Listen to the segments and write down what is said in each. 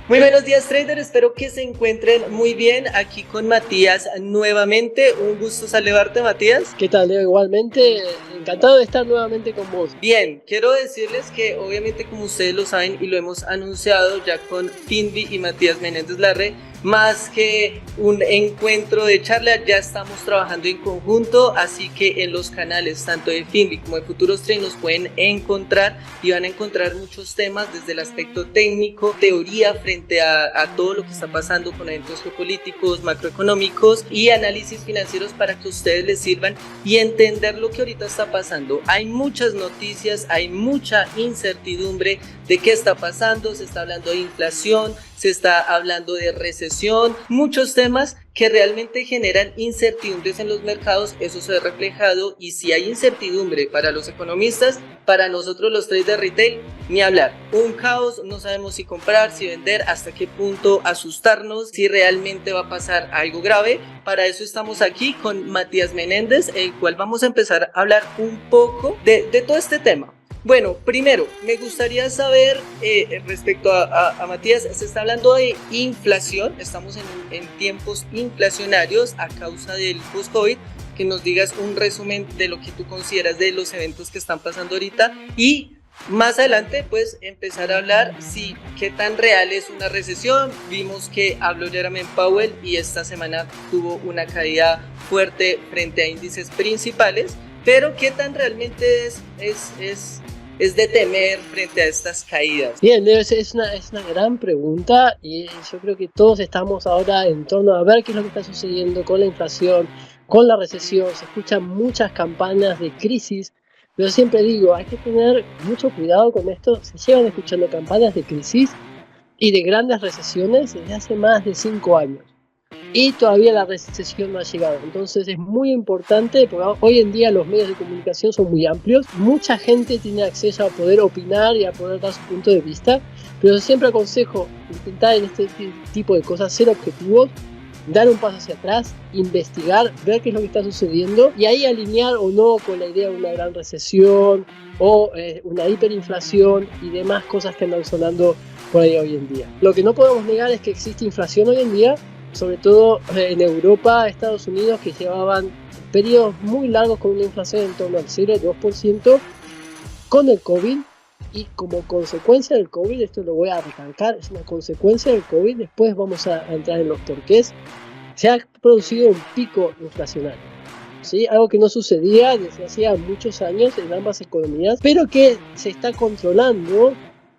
Muy buenos días, trader. Espero que se encuentren muy bien. Aquí con Matías nuevamente. Un gusto saludarte, Matías. ¿Qué tal, Leo? Igualmente, encantado de estar nuevamente con vos. Bien, quiero decirles que obviamente como ustedes lo saben y lo hemos anunciado ya con Finvi y Matías Menéndez Larre, más que un encuentro de charla, ya estamos trabajando en conjunto, así que en los canales tanto de Finvi como de Futuros Trade nos pueden encontrar y van a encontrar muchos temas desde el aspecto técnico, teoría frente a todo lo que está pasando con eventos geopolíticos, macroeconómicos y análisis financieros para que ustedes les sirvan y entender lo que ahorita está pasando. Hay muchas noticias, hay mucha incertidumbre de qué está pasando, se está hablando de inflación, se está hablando de recesión, muchos temas que realmente generan incertidumbres en los mercados. Eso se ve reflejado, y si hay incertidumbre para los economistas, para nosotros los traders de retail, ni hablar. Un caos, no sabemos si comprar, si vender, hasta qué punto asustarnos, si realmente va a pasar algo grave. Para eso estamos aquí con Matías Menéndez, el cual vamos a empezar a hablar un poco de todo este tema. Bueno, primero, me gustaría saber respecto a Matías, se está hablando de inflación, estamos en tiempos inflacionarios a causa del post-COVID, que nos digas un resumen de lo que tú consideras de los eventos que están pasando ahorita y más adelante pues empezar a hablar si qué tan real es una recesión. Vimos que habló Jerome Powell y esta semana tuvo una caída fuerte frente a índices principales, pero qué tan realmente es de temer frente a estas caídas. Bien, Leo, es una gran pregunta y yo creo que todos estamos ahora en torno a ver qué es lo que está sucediendo con la inflación, con la recesión. Se escuchan muchas campanas de crisis, pero siempre digo, hay que tener mucho cuidado con esto. Se llevan escuchando campanas de crisis y de grandes recesiones desde hace más de 5 años. Y todavía la recesión no ha llegado. Entonces es muy importante, porque hoy en día los medios de comunicación son muy amplios, mucha gente tiene acceso a poder opinar y a poder dar su punto de vista, pero siempre aconsejo intentar en este tipo de cosas ser objetivos, dar un paso hacia atrás, investigar, ver qué es lo que está sucediendo y ahí alinear o no con la idea de una gran recesión o una hiperinflación y demás cosas que andan sonando por ahí hoy en día. Lo que no podemos negar es que existe inflación hoy en día, sobre todo en Europa, Estados Unidos, que llevaban periodos muy largos con una inflación en torno al 0,2% con el COVID, y como consecuencia del COVID, esto lo voy a recalcar, es una consecuencia del COVID, después vamos a entrar en los porqués, se ha producido un pico inflacionario, ¿sí? Algo que no sucedía desde hacía muchos años en ambas economías, pero que se está controlando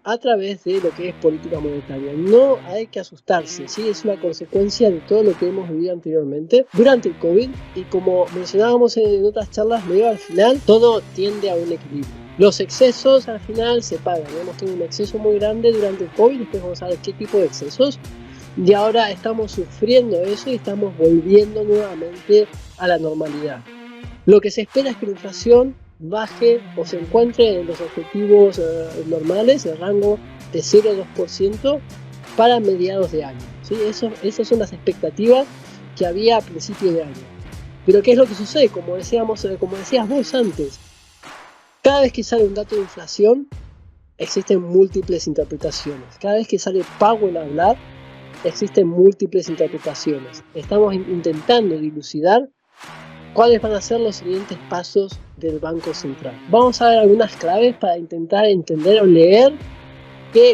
a través de lo que es política monetaria. No hay que asustarse, ¿sí? Es una consecuencia de todo lo que hemos vivido anteriormente durante el COVID, y como mencionábamos en otras charlas, medio al final todo tiende a un equilibrio. Los excesos al final se pagan. Hemos tenido un exceso muy grande durante el COVID, después vamos a ver qué tipo de excesos, y ahora estamos sufriendo eso y estamos volviendo nuevamente a la normalidad. Lo que se espera es que la inflación baje o se encuentre en los objetivos normales, el rango de 0,2% para mediados de año, ¿sí? Esas son las expectativas que había a principio de año. Pero ¿qué es lo que sucede? Como decías vos antes, cada vez que sale un dato de inflación existen múltiples interpretaciones. Cada vez que sale Powell a hablar existen múltiples interpretaciones. Estamos intentando dilucidar cuáles van a ser los siguientes pasos del Banco Central. Vamos a ver algunas claves para intentar entender o leer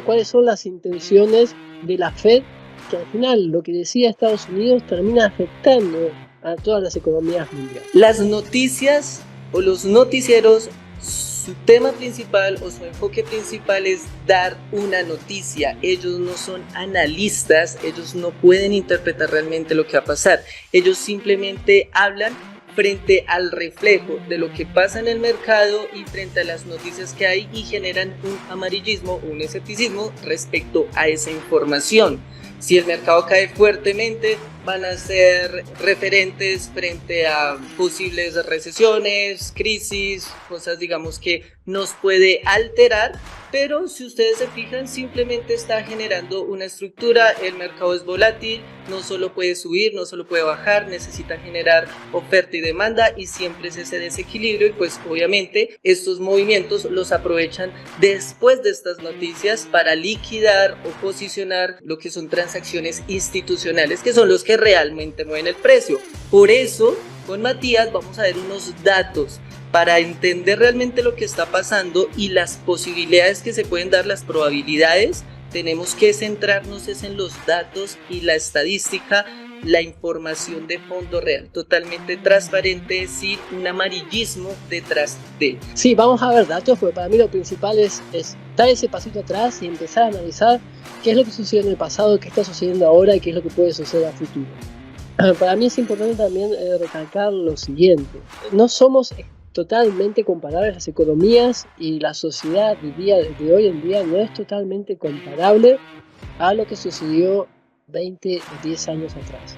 cuáles son las intenciones de la Fed, que al final lo que decía Estados Unidos termina afectando a todas las economías mundiales. Las noticias o los noticieros, su tema principal o su enfoque principal es dar una noticia. Ellos no son analistas, ellos no pueden interpretar realmente lo que va a pasar. Ellos simplemente hablan frente al reflejo de lo que pasa en el mercado y frente a las noticias que hay, y generan un amarillismo o un escepticismo respecto a esa información. Si el mercado cae fuertemente, van a ser referentes frente a posibles recesiones, crisis, cosas digamos que nos puede alterar, pero si ustedes se fijan, simplemente está generando una estructura. El mercado es volátil, no solo puede subir, no solo puede bajar, necesita generar oferta y demanda y siempre es ese desequilibrio, y pues obviamente estos movimientos los aprovechan después de estas noticias para liquidar o posicionar lo que son transacciones institucionales, que son los que realmente mueven el precio. Por eso, con Matías vamos a ver unos datos para entender realmente lo que está pasando y las posibilidades que se pueden dar, las probabilidades. Tenemos que centrarnos en los datos y la estadística, la información de fondo real, totalmente transparente, sin un amarillismo detrás de. Sí, vamos a ver datos, porque para mí lo principal es dar ese pasito atrás y empezar a analizar qué es lo que sucedió en el pasado, qué está sucediendo ahora y qué es lo que puede suceder a futuro. Para mí es importante también recalcar lo siguiente: no somos totalmente comparables. Las economías y la sociedad de hoy en día no es totalmente comparable a lo que sucedió 20 o 10 años atrás.